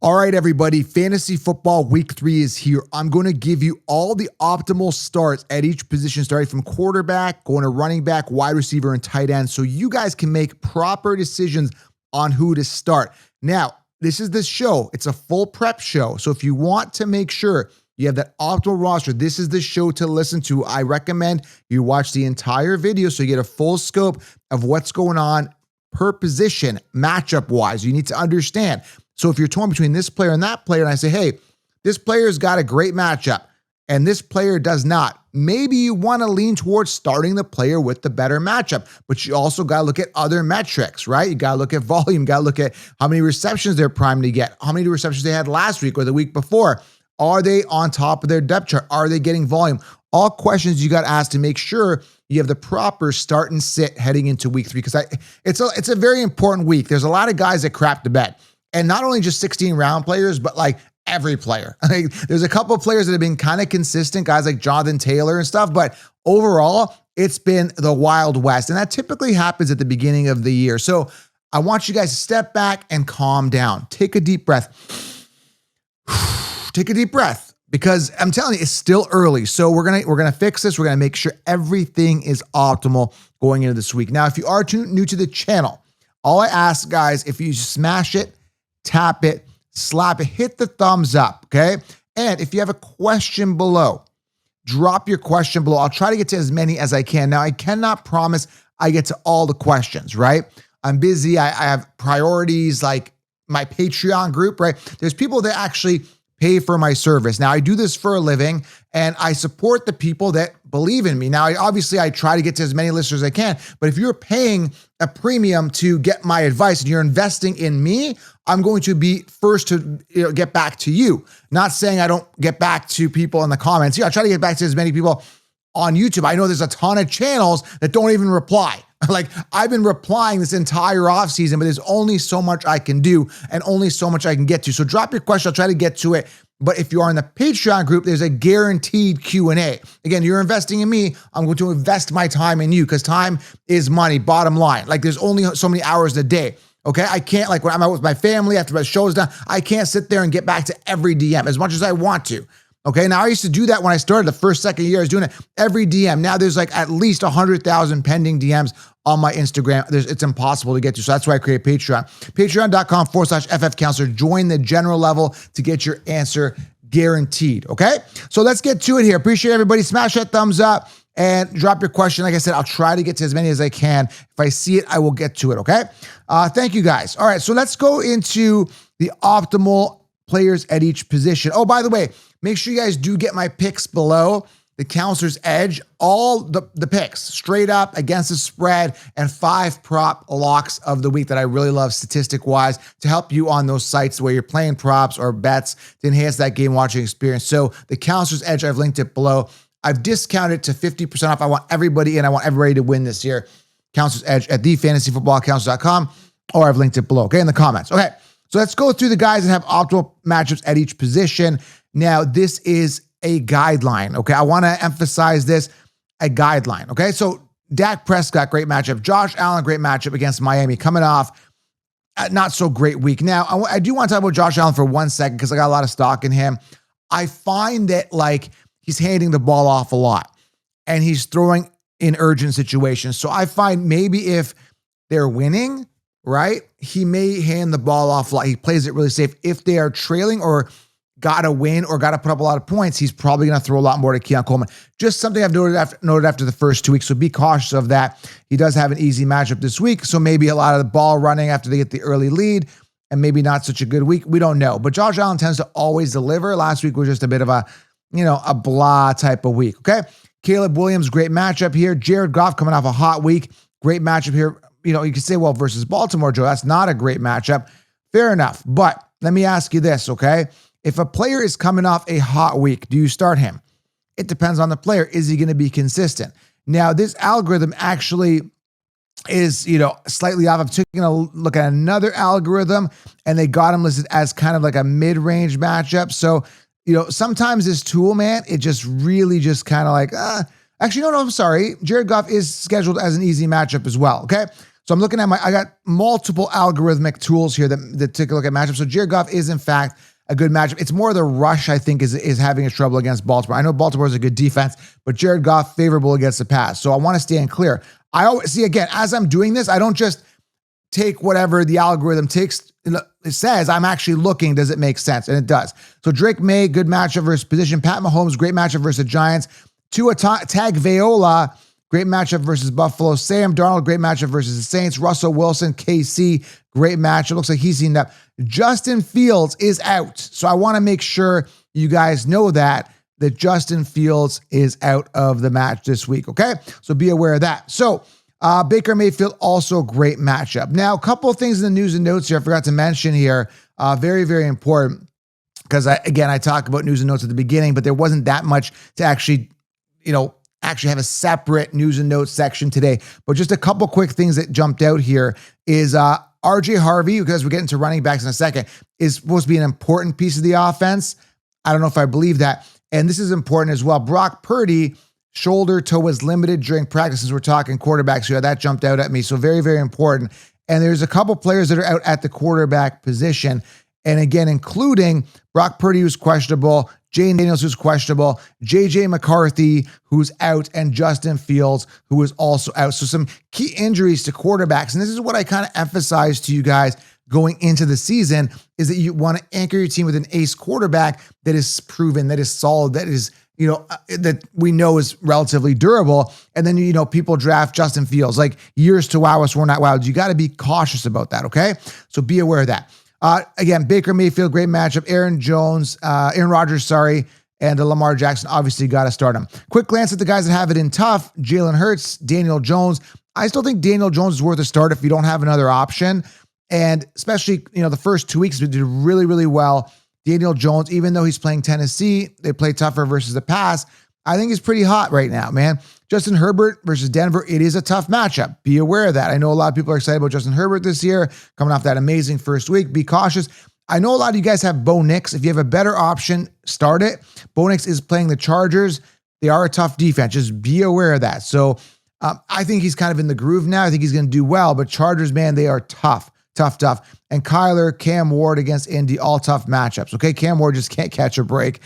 All right, everybody, fantasy football week 3 is here. I'm going to give you all the optimal starts at each position, starting from quarterback, going to running back, wide receiver, and tight end, so you guys can make proper decisions on who to start. Now, this is the show. It's a full prep show. So if you want to make sure you have that optimal roster, this is the show to listen to. I recommend you watch the entire video so you get a full scope of what's going on per position, matchup-wise. You need to understand. So if you're torn between this player and that player, and I say, hey, this player's got a great matchup and this player does not, maybe you want to lean towards starting the player with the better matchup, but you also got to look at other metrics, right? You got to look at volume, got to look at how many receptions they're primed to get, how many receptions they had last week or the week before. Are they on top of their depth chart? Are they getting volume? All questions you got to ask to make sure you have the proper start and sit heading into week 3, because it's a very important week. There's a lot of guys that crap the bed. And not only just 16 round players, but like every player. Like, there's a couple of players that have been kind of consistent, guys like Jonathan Taylor and stuff, but overall, it's been the Wild West. And that typically happens at the beginning of the year. So I want you guys to step back and calm down. Take a deep breath. Take a deep breath, because I'm telling you, it's still early. So we're gonna fix this. We're gonna make sure everything is optimal going into this week. Now, if you are new to the channel, all I ask, guys, if you smash it, tap it, slap it, hit the thumbs up, okay? And if you have a question below, drop your question below. I'll try to get to as many as I can. Now, I cannot promise I get to all the questions, right? I'm busy. I have priorities like my Patreon group, right? There's people that actually pay for my service. Now, I do this for a living, and I support the people that believe in me. Now, obviously, I try to get to as many listeners as I can, but if you're paying a premium to get my advice and you're investing in me, I'm going to be first to get back to you. Not saying I don't get back to people in the comments. I try to get back to as many people on YouTube. I know there's a ton of channels that don't even reply. Like, I've been replying this entire off season, but there's only so much I can do and only so much I can get to. So drop your question. I'll try to get to it. But if you are in the Patreon group, there's a guaranteed Q&A. Again, you're investing in me. I'm going to invest my time in you, because time is money, bottom line. Like, there's only so many hours a day. Okay, I can't, like when I'm out with my family after my show's done, I can't sit there and get back to every DM as much as I want to. Okay, now I used to do that when I started the first, second year. I was doing it every DM. Now there's like at least 100,000 pending DMs on my Instagram. It's impossible to get to. So that's why I create Patreon. Patreon.com/FFcounselor. Join the general level to get your answer guaranteed. Okay, so let's get to it here. Appreciate everybody. Smash that thumbs up and drop your question. Like I said, I'll try to get to as many as I can. If I see it, I will get to it. Okay, thank you guys. All right, so let's go into the optimal players at each position. Oh, by the way, make sure you guys do get my picks below. The Counselor's Edge, all the picks, straight up, against the spread, and 5 prop locks of the week that I really love statistic-wise to help you on those sites where you're playing props or bets to enhance that game watching experience. So the Counselor's Edge, I've linked it below. I've discounted to 50% off. I want everybody in. I want everybody to win this year. Counselor's Edge at thefantasyfootballcounselor.com, or I've linked it below, okay, in the comments. Okay, so let's go through the guys that have optimal matchups at each position. Now, this is a guideline, okay? I want to emphasize this, a guideline, okay? So Dak Prescott, great matchup. Josh Allen, great matchup against Miami, coming off a not so great week. Now, I do want to talk about Josh Allen for 1 second, because I got a lot of stock in him. I find that, like, he's handing the ball off a lot, and he's throwing in urgent situations. So I find maybe if they're winning, right, he may hand the ball off a lot. He plays it really safe. If they are trailing or got to win or got to put up a lot of points, he's probably going to throw a lot more to Keon Coleman. Just something I've noted after the first 2 weeks, so be cautious of that. He does have an easy matchup this week, so maybe a lot of the ball running after they get the early lead, and maybe not such a good week. We don't know. But Josh Allen tends to always deliver. Last week was just a bit of a blah type of week, okay? Caleb Williams, great matchup here. Jared Goff coming off a hot week. Great matchup here. You can say, well, versus Baltimore, Joe, that's not a great matchup. Fair enough. But let me ask you this, okay? If a player is coming off a hot week, do you start him? It depends on the player. Is he going to be consistent? Now, this algorithm actually is, slightly off. I'm taking a look at another algorithm, and they got him listed as kind of like a mid-range matchup. So, sometimes this tool, man, it just really just kind of like, actually, no, I'm sorry. Jared Goff is scheduled as an easy matchup as well, okay? So I'm looking at I got multiple algorithmic tools here that take a look at matchups. So Jared Goff is in fact a good matchup. It's more the rush, I think, is having a trouble against Baltimore. I know Baltimore is a good defense, but Jared Goff favorable against the pass. So I want to stand clear. I always see, again, as I'm doing this, I don't just take whatever the algorithm takes. It says, I'm actually looking, does it make sense? And it does. So Drake May, good matchup versus position. Pat Mahomes, great matchup versus the Giants. Tua Tagovailoa, great matchup versus Buffalo. Sam Darnold, great matchup versus the Saints. Russell Wilson, KC, great matchup. Looks like he's seen that. Justin Fields is out. So I want to make sure you guys know that Justin Fields is out of the match this week, okay? So be aware of that. So Baker Mayfield, also great matchup. Now, a couple of things in the news and notes here I forgot to mention here. Very, very important because, I talk about news and notes at the beginning, but there wasn't that much to actually have a separate news and notes section today. But just a couple quick things that jumped out here is RJ Harvey, because we're getting to running backs in a second, is supposed to be an important piece of the offense. I don't know if I believe that. And this is important as well. Brock Purdy, shoulder toe was limited during practices. We're talking quarterbacks here. That jumped out at me. So very, very important. And there's a couple players that are out at the quarterback position. And again, including Brock Purdy, who's questionable, Jane Daniels, who's questionable, JJ McCarthy, who's out, and Justin Fields, who is also out. So some key injuries to quarterbacks. And this is what I kind of emphasize to you guys going into the season, is that you want to anchor your team with an ace quarterback that is proven, that is solid, that is, that we know is relatively durable. And then, people draft Justin Fields, like years to wow us, we're not wowed. You got to be cautious about that, okay? So be aware of that. Again, Baker Mayfield, great matchup. Aaron Rodgers, and Lamar Jackson, obviously got to start him. Quick glance at the guys that have it in tough. Jalen Hurts, Daniel Jones. I still think Daniel Jones is worth a start if you don't have another option. And especially, the first 2 weeks, we did really, really well. Daniel Jones, even though he's playing Tennessee, they play tougher versus the pass. I think he's pretty hot right now, man. Justin Herbert versus Denver, it is a tough matchup. Be aware of that. I know a lot of people are excited about Justin Herbert this year, coming off that amazing first week. Be cautious. I know a lot of you guys have Bo Nix. If you have a better option, start it. Bo Nix is playing the Chargers. They are a tough defense. Just be aware of that. So I think he's kind of in the groove now. I think he's going to do well. But Chargers, man, they are tough. And Kyler, Cam Ward against Indy, all tough matchups. Okay, Cam Ward just can't catch a break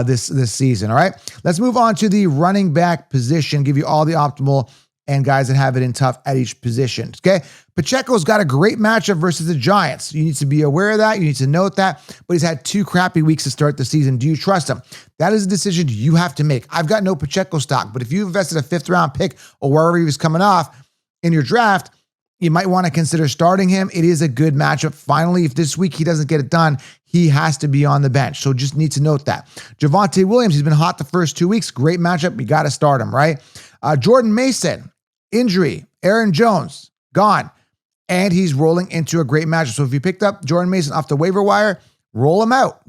this season. All right, let's move on to the running back position. Give you all the optimal and guys that have it in tough at each position. Okay, Pacheco's got a great matchup versus the Giants. You need to be aware of that. You need to note that. But he's had 2 crappy weeks to start the season. Do you trust him? That is a decision you have to make. I've got no Pacheco stock, but if you invested a 5th round pick or wherever he was coming off in your draft, you might want to consider starting him. It is a good matchup. Finally, if this week he doesn't get it done, he has to be on the bench. So just need to note that. Javonte Williams, he's been hot the first 2 weeks. Great matchup. You got to start him, right? Jordan Mason, injury. Aaron Jones, gone. And he's rolling into a great matchup. So if you picked up Jordan Mason off the waiver wire, roll him out.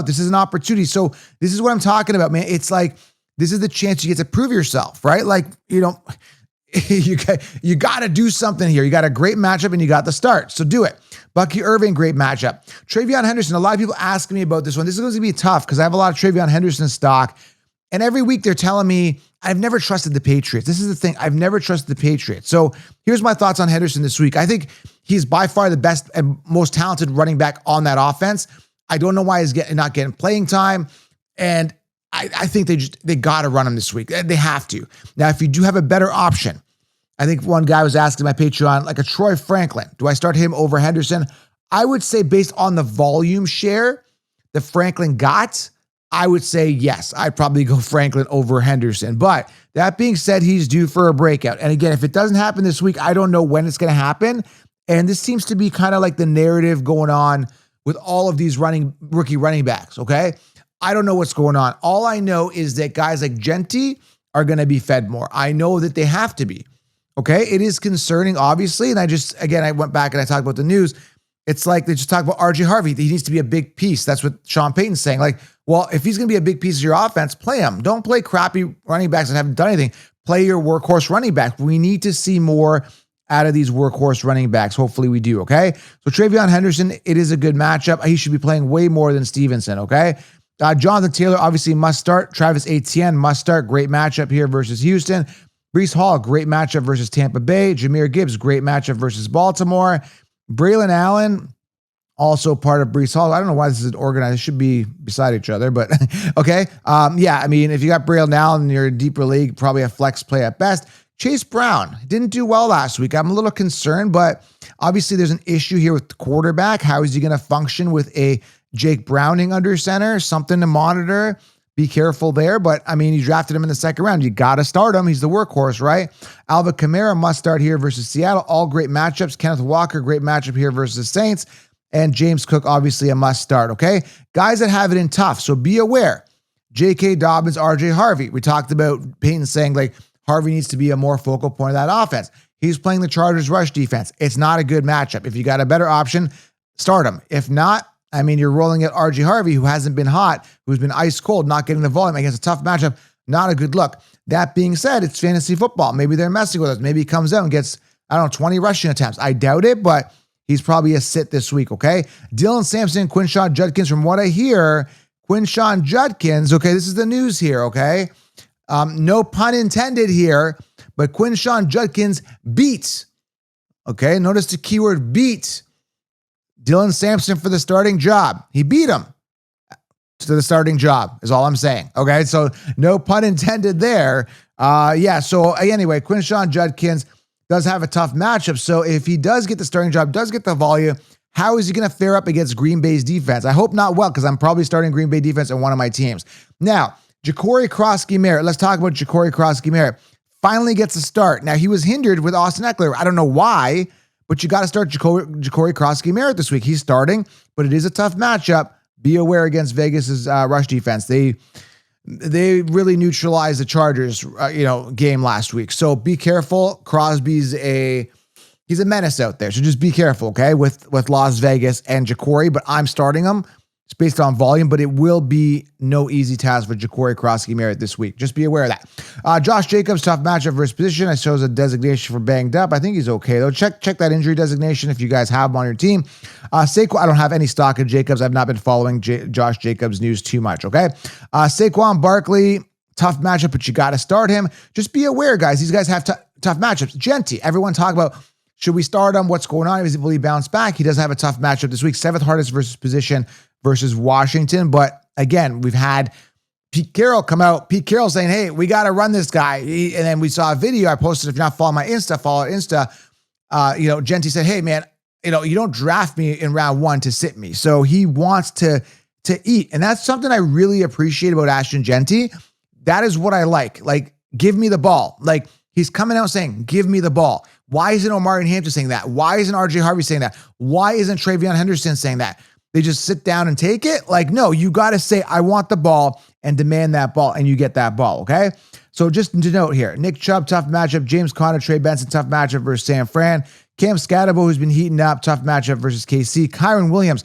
This is an opportunity. So this is what I'm talking about, man. It's like, this is the chance you get to prove yourself, right? Like, you got to do something here. You got a great matchup and you got the start. So do it. Bucky Irving, great matchup. Travion Henderson, a lot of people asking me about this one. This is going to be tough because I have a lot of Travion Henderson stock. And every week they're telling me, I've never trusted the Patriots. This is the thing. I've never trusted the Patriots. So here's my thoughts on Henderson this week. I think he's by far the best and most talented running back on that offense. I don't know why he's not getting playing time. And I think they got to run him this week. They have to. Now, if you do have a better option, I think one guy was asking my Patreon, like a Troy Franklin. Do I start him over Henderson? I would say based on the volume share that Franklin got, I would say yes. I'd probably go Franklin over Henderson. But that being said, he's due for a breakout. And again, if it doesn't happen this week, I don't know when it's going to happen. And this seems to be kind of like the narrative going on with all of these rookie running backs, okay? I don't know what's going on. All I know is that guys like Genti are going to be fed more. I know that they have to be, okay? It is concerning, obviously. And I went back and I talked about the news. It's like they just talk about RJ Harvey. He needs to be a big piece. That's what Sean Payton's saying. Like, well, if he's going to be a big piece of your offense, play him. Don't play crappy running backs that haven't done anything. Play your workhorse running back. We need to see more out of these workhorse running backs. Hopefully we do, okay? So Travion Henderson, it is a good matchup. He should be playing way more than Stevenson, okay? Jonathan Taylor obviously must start. Travis Etienne must start. Great matchup here versus Houston. Breece Hall, great matchup versus Tampa Bay. Jahmyr Gibbs, great matchup versus Baltimore. Braylon Allen, also part of Breece Hall. I don't know why this is organized. It should be beside each other, but okay. Yeah, I mean, if you got Braylon Allen and you're in a deeper league, probably a flex play at best. Chase Brown didn't do well last week. I'm a little concerned, but obviously there's an issue here with the quarterback. How is he going to function with a Jake Browning under center? Something to monitor. Be careful there. But I mean, you drafted him in the second round. You got to start him. He's the workhorse, right? Alvin Kamara must start here versus Seattle. All great matchups. Kenneth Walker, great matchup here versus the Saints. And James Cook, obviously a must start, okay? Guys that have it in tough, so be aware. J.K. Dobbins, R.J. Harvey. We talked about Peyton saying, like, Harvey needs to be a more focal point of that offense. He's playing the Chargers rush defense. It's not a good matchup. If you got a better option, start him. If not, I mean, you're rolling at R.J. Harvey, who hasn't been hot, who's been ice cold, not getting the volume against a tough matchup. Not a good look. That being said, it's fantasy football. Maybe they're messing with us. Maybe he comes out and gets, 20 rushing attempts. I doubt it, but he's probably a sit this week, okay? Dylan Sampson, Quinshon Judkins, from what I hear, Quinshon Judkins, okay, this is the news here, okay? No pun intended here, but Quinshon Judkins beats, okay? Notice the keyword beat Dylan Sampson for the starting job. He beat him to the starting job is all I'm saying, okay? So no pun intended there. So anyway, Quinshon Judkins does have a tough matchup. So if he does get the starting job, does get the volume, how is he going to fare up against Green Bay's defense? I hope not well, because I'm probably starting Green Bay defense in one of my teams. Now, Ja'Cory Krosky-Merritt. Let's talk about Ja'Cory Krosky-Merritt. Finally gets a start. Now, he was hindered with Austin Eckler. I don't know why, but you got to start Ja'Cory Krosky-Merritt this week. He's starting, but it is a tough matchup. Be aware against Vegas's rush defense. They really neutralized the Chargers, game last week. So be careful. Crosby's he's a menace out there. So just be careful, okay, with Las Vegas and Ja'Cory. But I'm starting him. It's based on volume, but it will be no easy task for Ja'Cory Krosky-Merritt this week. Just be aware of that. Josh Jacobs, tough matchup versus position. I chose a designation for banged up. I think he's okay, though. Check that injury designation if you guys have him on your team. Saquon, I don't have any stock of Jacobs. I've not been following Josh Jacobs news too much, okay? Saquon Barkley, tough matchup, but you got to start him. Just be aware, guys. These guys have tough matchups. Genty, everyone talk about, should we start him? What's going on? Will he bounce back? He does have a tough matchup this week. 7th hardest versus position versus Washington. But again, we've had Pete Carroll come out. Pete Carroll saying, hey, we got to run this guy. And then we saw a video I posted. If you're not following my Insta, follow Insta. Genty said, hey, man, you don't draft me in round 1 to sit me. So he wants to eat. And that's something I really appreciate about Ashton Genty. That is what I like. Like, give me the ball. Like, he's coming out saying, give me the ball. Why isn't Omari Hampton saying that? Why isn't RJ Harvey saying that? Why isn't Travion Henderson saying that? They just sit down and take it? Like, no, you got to say, I want the ball, and demand that ball, and you get that ball, okay? So just to note here, Nick Chubb, tough matchup. James Conner, Trey Benson, tough matchup versus San Fran. Cam Scatterbo, who's been heating up, tough matchup versus KC. Kyron Williams,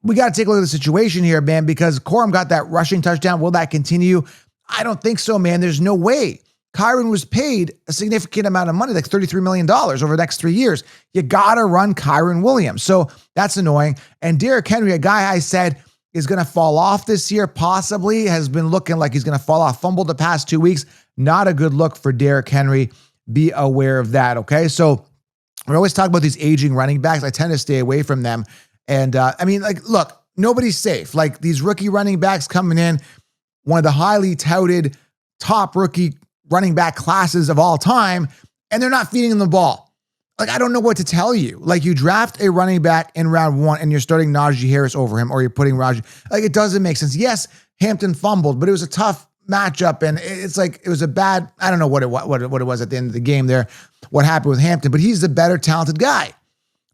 we got to take a look at the situation here, man, because Corum got that rushing touchdown. Will that continue? I don't think so, man. There's no way. Kyron was paid a significant amount of money, like $33 million over the next 3 years. You got to run Kyron Williams. So that's annoying. And Derrick Henry, a guy I said is going to fall off this year, possibly has been looking like he's going to fall off. Fumbled the past 2 weeks. Not a good look for Derrick Henry. Be aware of that, okay? So we always talk about these aging running backs. I tend to stay away from them. And look, nobody's safe. Like, these rookie running backs coming in, one of the highly touted top rookie running back classes of all time, and they're not feeding them the ball. Like, I don't know what to tell you. Like, you draft a running back in round 1 and you're starting Najee Harris over him, or you're putting Najee. Like, it doesn't make sense. Yes, Hampton fumbled, but it was a tough matchup, and it's like, it was a bad, I don't know what it was at the end of the game there, what happened with Hampton, but he's the better talented guy.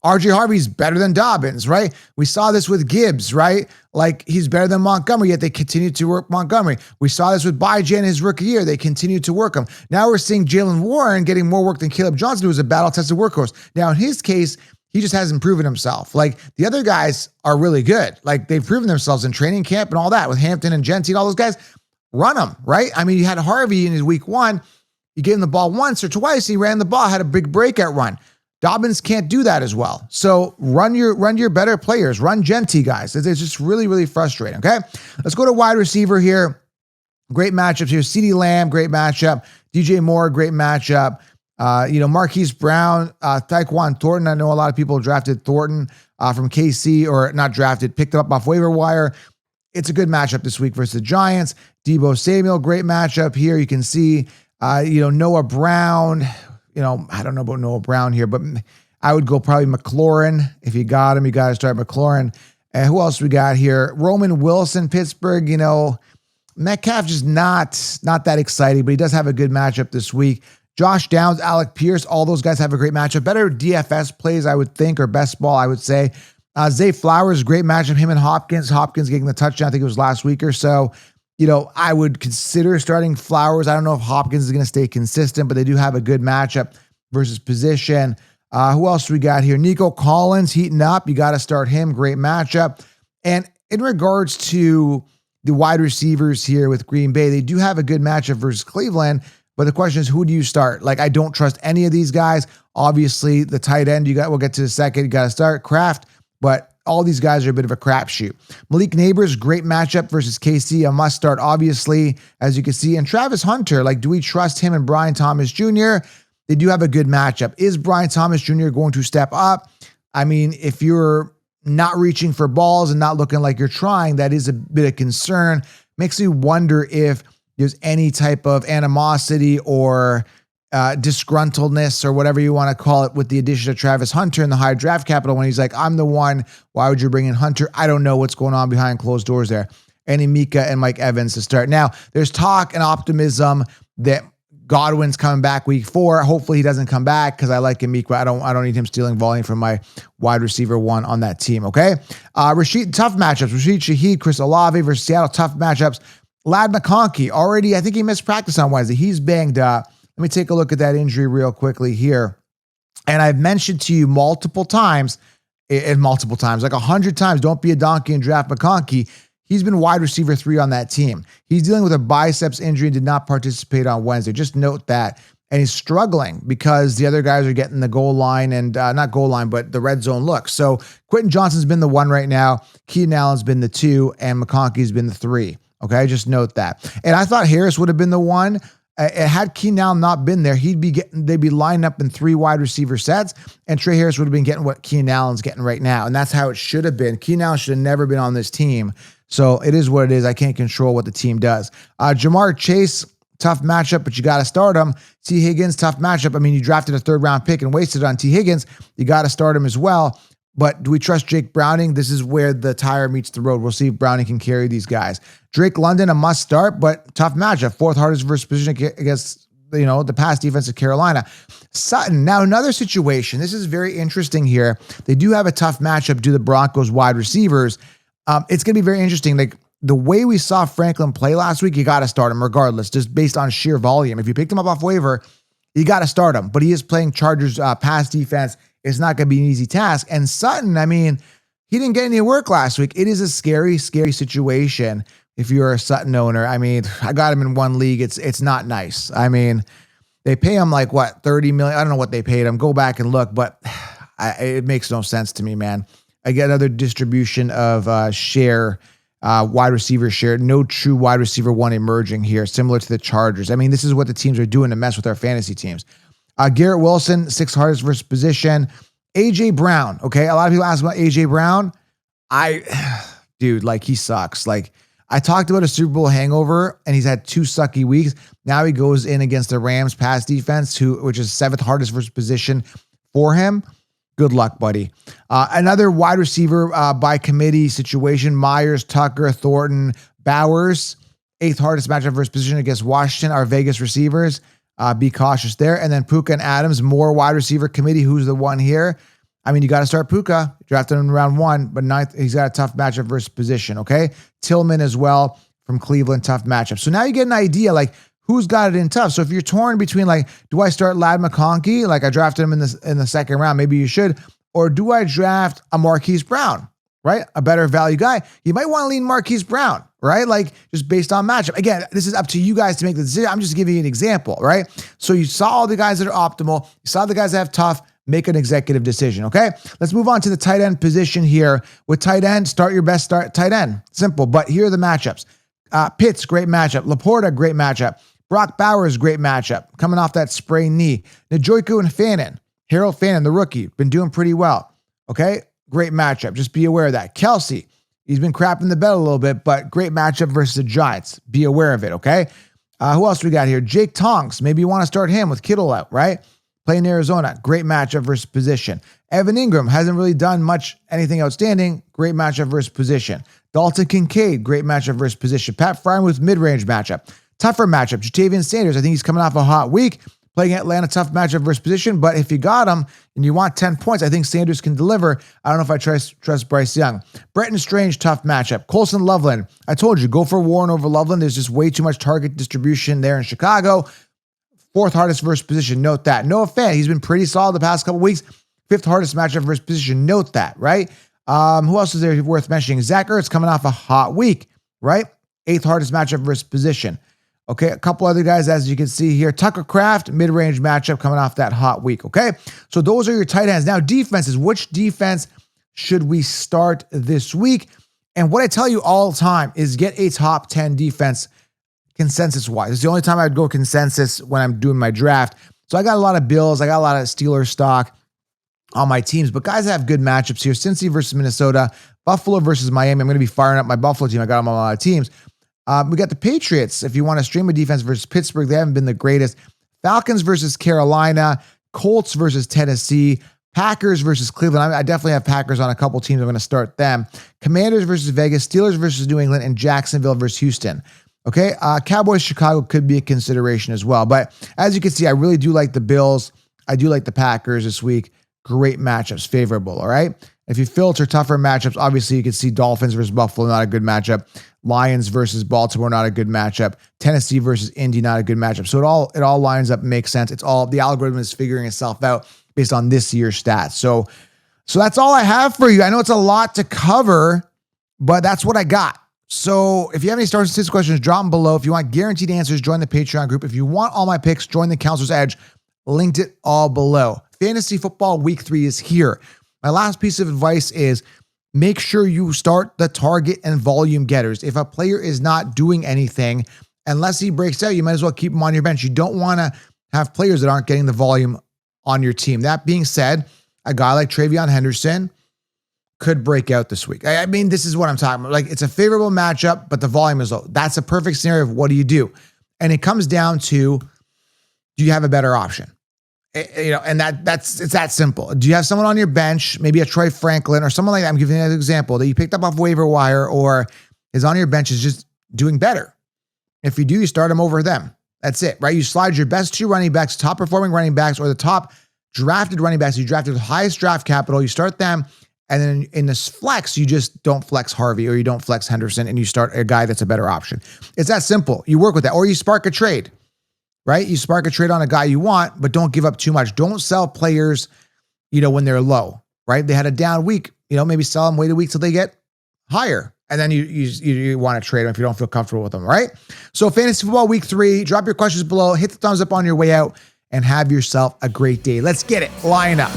RJ Harvey's better than Dobbins, right? We saw this with Gibbs, right? Like, he's better than Montgomery, yet they continue to work Montgomery. We saw this with Bajan in his rookie year. They continued to work him. Now we're seeing Jalen Warren getting more work than Caleb Johnson, who was a battle-tested workhorse. Now, in his case, he just hasn't proven himself. Like, the other guys are really good. Like, they've proven themselves in training camp and all that with Hampton and Genty and all those guys. Run them, right? I mean, you had Harvey in his week 1. You gave him the ball once or twice. He ran the ball, had a big breakout run. Dobbins can't do that as well. So run your better players. Run Genty, guys. It's just really, really frustrating, okay? Let's go to wide receiver here. Great matchups here. CeeDee Lamb, great matchup. DJ Moore, great matchup. Marquise Brown, Tyquan Thornton. I know a lot of people drafted Thornton from KC, or not drafted, picked him up off waiver wire. It's a good matchup this week versus the Giants. Debo Samuel, great matchup here. You can see, Noah Brown. I don't know about Noah Brown here, but I would go probably McLaurin. If you got him, you got to start McLaurin. And who else we got here? Roman Wilson, Pittsburgh. Metcalf just not that exciting, but he does have a good matchup this week. Josh Downs, Alec Pierce, all those guys have a great matchup. Better DFS plays, I would think, or best ball, I would say. Zay Flowers, great matchup, him and Hopkins. Hopkins getting the touchdown, I think it was last week or so. I would consider starting Flowers. I don't know if Hopkins is going to stay consistent, but they do have a good matchup versus position. Who else we got here? Nico Collins heating up. You got to start him. Great matchup. And in regards to the wide receivers here with Green Bay, they do have a good matchup versus Cleveland. But the question is, who do you start? I don't trust any of these guys. Obviously, the tight end, we'll get to the second. You got to start Kraft, but all these guys are a bit of a crapshoot. Malik Neighbors, great matchup versus KC, a must start, obviously, as you can see. And Travis Hunter, do we trust him and Brian Thomas Jr.? They do have a good matchup. Is Brian Thomas Jr. going to step up? I mean, if you're not reaching for balls and not looking like you're trying, that is a bit of concern. Makes me wonder if there's any type of animosity or disgruntledness or whatever you want to call it with the addition of Travis Hunter in the high draft capital when he's like, I'm the one. Why would you bring in Hunter? I don't know what's going on behind closed doors there. And Mika and Mike Evans to start. Now, there's talk and optimism that Godwin's coming back week 4. Hopefully he doesn't come back because I like Emeka. I don't need him stealing volume from my wide receiver 1 on that team, okay? Tough matchups. Rashid Shaheed, Chris Olave versus Seattle, tough matchups. Ladd McConkey, already, I think he missed practice on Wednesday. He's banged up. Let me take a look at that injury real quickly here. And I've mentioned to you multiple times, like 100 times, don't be a donkey and draft McConkey. He's been wide receiver 3 on that team. He's dealing with a biceps injury and did not participate on Wednesday. Just note that. And he's struggling because the other guys are getting the goal line and not goal line, but the red zone look. So Quentin Johnston's been the 1 right now. Keenan Allen's been the 2 and McConkey's been the 3. Okay, just note that. And I thought Harris would have been the 1. Had Keenan Allen not been there, they'd be lined up in 3 wide receiver sets, and Trey Harris would have been getting what Keenan Allen's getting right now. And that's how it should have been. Keenan Allen should have never been on this team. So it is what it is. I can't control what the team does. Jamar Chase, tough matchup, but you got to start him. T. Higgins, tough matchup. I mean, you drafted a 3rd round pick and wasted on T. Higgins. You got to start him as well. But do we trust Jake Browning? This is where the tire meets the road. We'll see if Browning can carry these guys. Drake London, a must start, but tough matchup. 4th hardest versus position against, the pass defense of Carolina. Sutton, now another situation. This is very interesting here. They do have a tough matchup due to the Broncos wide receivers. It's going to be very interesting. The way we saw Franklin play last week, you got to start him regardless, just based on sheer volume. If you picked him up off waiver, you got to start him. But he is playing Chargers pass defense. It's not going to be an easy task. And Sutton, I mean, he didn't get any work last week. It is a scary, scary situation if you're a Sutton owner. I mean, I got him in 1 league. It's not nice. I mean, they pay him $30 million. I don't know what they paid him. Go back and look, but it makes no sense to me, man. I get another distribution of wide receiver share. No true wide receiver 1 emerging here, similar to the Chargers. I mean, this is what the teams are doing to mess with our fantasy teams. Garrett Wilson, 6th hardest versus position. AJ Brown, okay? A lot of people ask about AJ Brown. He sucks. I talked about a Super Bowl hangover, and he's had 2 sucky weeks. Now he goes in against the Rams pass defense, which is 7th hardest versus position for him. Good luck, buddy. Another wide receiver by committee situation, Myers, Tucker, Thornton, Bowers. 8th hardest matchup versus position against Washington, our Vegas receivers. Be cautious there. And then Puka and Adams, more wide receiver committee. Who's the 1 here? I mean, you got to start Puka. Drafted him in round 1, but 9th, he's got a tough matchup versus position, okay? Tillman as well from Cleveland, tough matchup. So now you get an idea, who's got it in tough. So if you're torn between, do I start Ladd McConkey? I drafted him in the 2nd round. Maybe you should. Or do I draft a Marquise Brown, right? A better value guy. You might want to lean Marquise Brown, right? Just based on matchup. Again, this is up to you guys to make the decision. I'm just giving you an example, right? So you saw all the guys that are optimal. You saw the guys that have tough. Make an executive decision, okay? Let's move on to the tight end position here. With tight end, start your best tight end. Simple, but here are the matchups. Pitts, great matchup. Laporta, great matchup. Brock Bowers, great matchup, coming off that sprained knee. Njoku and Fannin. Harold Fannin, the rookie, been doing pretty well. Okay, great matchup. Just be aware of that. Kelsey, he's been crapping the bed a little bit, but great matchup versus the Giants. Be aware of it, okay? Who else we got here? Jake Tonks. Maybe you want to start him with Kittle out, right? Playing Arizona. Great matchup versus position. Evan Ingram hasn't really done anything outstanding. Great matchup versus position. Dalton Kincaid. Great matchup versus position. Pat Fryermuth, mid-range matchup. Tougher matchup. Jatavian Sanders. I think he's coming off a hot week. Playing Atlanta, tough matchup versus position. But if you got him and you want 10 points, I think Sanders can deliver. I don't know if I trust Bryce Young. Bretton Strange, tough matchup. Colson Loveland. I told you, go for Warren over Loveland. There's just way too much target distribution there in Chicago. Fourth hardest versus position. Note that. Noah Fant, he's been pretty solid the past couple weeks. Fifth hardest matchup versus position. Note that, right? Who else is there worth mentioning? Zach Ertz coming off a hot week, right? Eighth hardest matchup versus position. Okay, a couple other guys, as you can see here. Tucker Kraft, mid-range matchup coming off that hot week, okay? So those are your tight ends. Now, defenses. Which defense should we start this week? And what I tell you all the time is get a top 10 defense consensus-wise. It's the only time I'd go consensus when I'm doing my draft. So I got a lot of Bills. I got a lot of Steelers stock on my teams. But guys have good matchups here. Cincy versus Minnesota. Buffalo versus Miami. I'm going to be firing up my Buffalo team. I got them on a lot of teams. We got the Patriots. If you want to stream a defense versus Pittsburgh, they haven't been the greatest. Falcons versus Carolina. Colts versus Tennessee. Packers versus Cleveland. I definitely have Packers on a couple teams. I'm going to start them. Commanders versus Vegas. Steelers versus New England. And Jacksonville versus Houston. Okay, Cowboys, Chicago could be a consideration as well. But as you can see, I really do like the Bills. I do like the Packers this week. Great matchups, favorable, all right? If you filter tougher matchups, obviously you can see Dolphins versus Buffalo, not a good matchup. Lions versus Baltimore, not a good matchup. Tennessee versus Indy, not a good matchup. So it all lines up, makes sense. The algorithm is figuring itself out based on this year's stats. So that's all I have for you. I know it's a lot to cover, but that's what I got. So if you have any start statistics questions, drop them below. If you want guaranteed answers, join the Patreon group. If you want all my picks, join the Counselor's Edge. Linked it all below. Fantasy football week 3 is here. My last piece of advice is make sure you start the target and volume getters. If a player is not doing anything, unless he breaks out, you might as well keep him on your bench. You don't want to have players that aren't getting the volume on your team. That being said, a guy like Travion Henderson could break out this week. I mean, this is what I'm talking about. Like, it's a favorable matchup, but the volume is low. That's a perfect scenario of what do you do? And it comes down to, do you have a better option? And it's that simple. Do you have someone on your bench, maybe a Troy Franklin or someone like that? I'm giving you an example that you picked up off waiver wire or is on your bench is just doing better. If you do, you start them over them. That's it, right? You slide your best 2 running backs, top performing running backs, or the top drafted running backs you drafted with highest draft capital. You start them. And then in this flex, you just don't flex Harvey or you don't flex Henderson and you start a guy that's a better option. It's that simple. You work with that. Or you spark a trade, right? You spark a trade on a guy you want, but don't give up too much. Don't sell players, when they're low, right? They had a down week, maybe sell them, wait a week till they get higher. And then you want to trade them if you don't feel comfortable with them, right? So Fantasy Football Week 3, drop your questions below, hit the thumbs up on your way out, and have yourself a great day. Let's get it. Line up.